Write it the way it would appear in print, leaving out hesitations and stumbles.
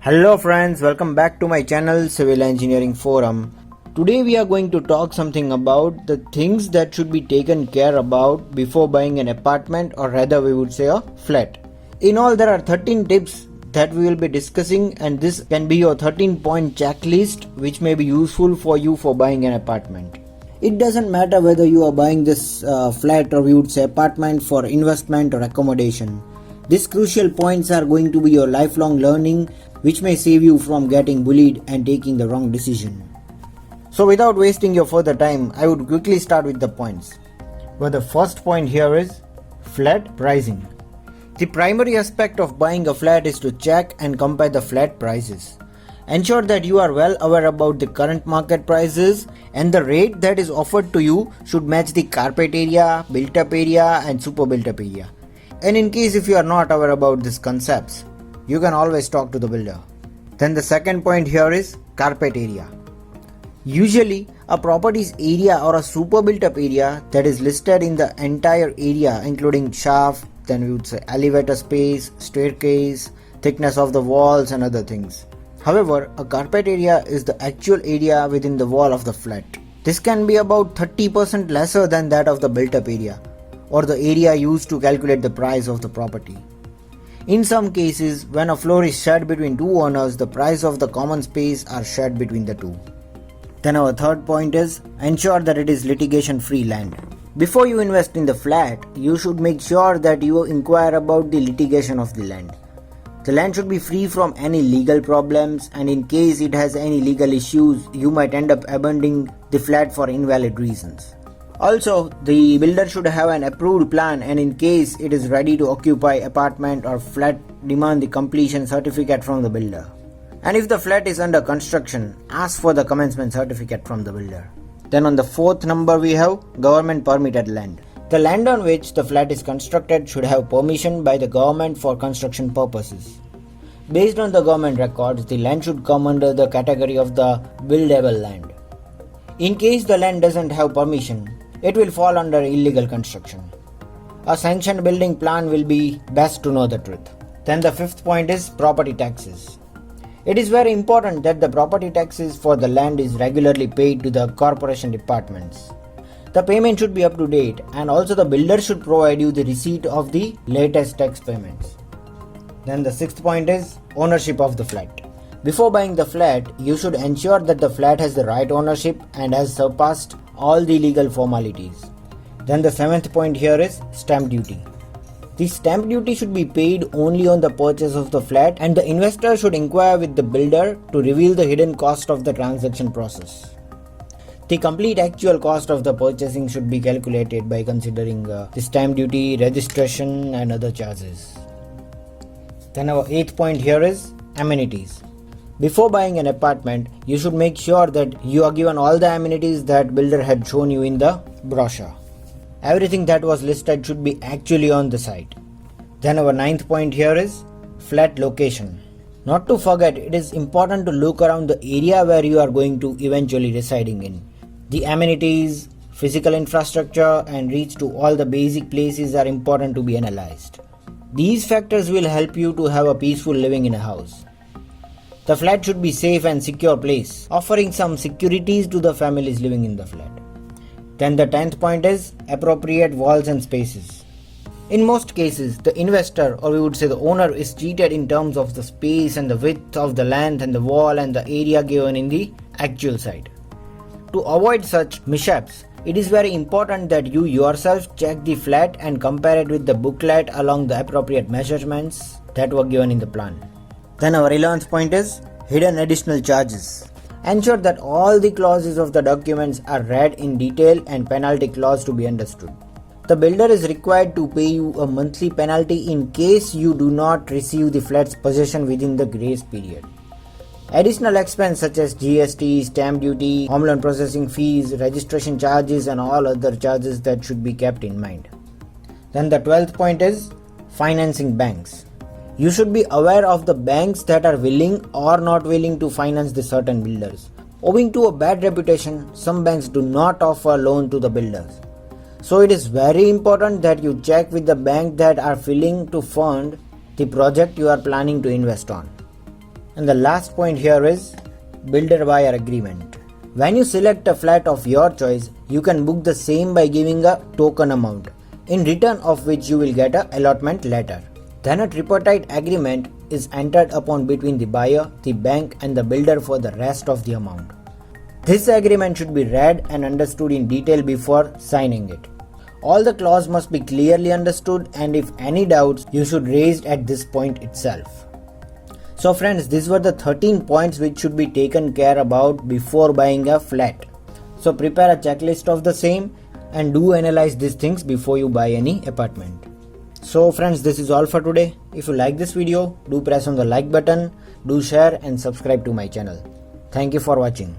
Hello friends, welcome back to my channel Civil Engineering Forum. Today we are going to talk something about the things that should be taken care about before buying an apartment, or rather we would say a flat. In all, there are 13 tips that we will be discussing, and this can be your 13-point checklist which may be useful for you for buying an apartment. It doesn't matter whether you are buying this flat or we would say apartment for investment or accommodation. These crucial points are going to be your lifelong learning, which may save you from getting bullied and taking the wrong decision. So without wasting your further time, I would quickly start with the points. Well, the first point here is flat pricing. The primary aspect of buying a flat is to check and compare the flat prices. Ensure that you are well aware about the current market prices, and the rate that is offered to you should match the carpet area, built up area and super built up area. And in case if you are not aware about these concepts, you can always talk to the builder. Then the second point here is carpet area. Usually a property's area or a super built up area that is listed in the entire area, including shaft, then we would say elevator space, staircase, thickness of the walls and other things. However, a carpet area is the actual area within the wall of the flat. This can be about 30% lesser than that of the built up area, or the area used to calculate the price of the property. In some cases, when a floor is shared between two owners, the price of the common space are shared between the two. Then our third point is ensure that it is litigation free land. Before you invest in the flat, you should make sure that you inquire about the litigation of the land. The land should be free from any legal problems, and in case it has any legal issues, you might end up abandoning the flat for invalid reasons. Also, the builder should have an approved plan, and in case it is ready to occupy apartment or flat, demand the completion certificate from the builder. And if the flat is under construction, ask for the commencement certificate from the builder. Then on the fourth number we have government permitted land. The land on which the flat is constructed should have permission by the government for construction purposes. Based on the government records, the land should come under the category of the buildable land. In case the land doesn't have permission, it will fall under illegal construction. A sanctioned building plan will be best to know the truth. Then the fifth point is property taxes. It is very important that the property taxes for the land is regularly paid to the corporation departments. The payment should be up to date, and also the builder should provide you the receipt of the latest tax payments. Then the sixth point is ownership of the flat. Before buying the flat, you should ensure that the flat has the right ownership and has surpassed all the legal formalities. Then the seventh point here is stamp duty. The stamp duty should be paid only on the purchase of the flat, and the investor should inquire with the builder to reveal the hidden cost of the transaction process. The complete actual cost of the purchasing should be calculated by considering the stamp duty, registration and other charges. Then our eighth point here is amenities. Before buying an apartment, you should make sure that you are given all the amenities that builder had shown you in the brochure. Everything that was listed should be actually on the site. Then our ninth point here is flat location. Not to forget, it is important to look around the area where you are going to eventually residing in. The amenities, physical infrastructure and reach to all the basic places are important to be analyzed. These factors will help you to have a peaceful living in a house. The flat should be safe and secure place, offering some securities to the families living in the flat. Then the 10th point is appropriate walls and spaces. In most cases, the investor, or we would say the owner, is cheated in terms of the space and the width of the length and the wall and the area given in the actual site. To avoid such mishaps, it is very important that you yourself check the flat and compare it with the booklet along the appropriate measurements that were given in the plan. Then our 11th point is hidden additional charges. Ensure that all the clauses of the documents are read in detail and penalty clause to be understood. The builder is required to pay you a monthly penalty in case you do not receive the flat's possession within the grace period. Additional expense such as GST, stamp duty, home loan processing fees, registration charges and all other charges that should be kept in mind. Then the 12th point is financing banks. You should be aware of the banks that are willing or not willing to finance the certain builders. Owing to a bad reputation, some banks do not offer loan to the builders. So it is very important that you check with the bank that are willing to fund the project you are planning to invest on. And the last point here is builder buyer agreement. When you select a flat of your choice, you can book the same by giving a token amount, in return of which you will get a allotment letter. Then a tripartite agreement is entered upon between the buyer, the bank and the builder for the rest of the amount. This agreement should be read and understood in detail before signing it. All the clause must be clearly understood, and if any doubts, you should raise at this point itself. So friends, these were the 13 points which should be taken care about before buying a flat. So prepare a checklist of the same and do analyze these things before you buy any apartment. So friends, this is all for today. If you like this video, do press on the like button, do share and subscribe to my channel. Thank you for watching.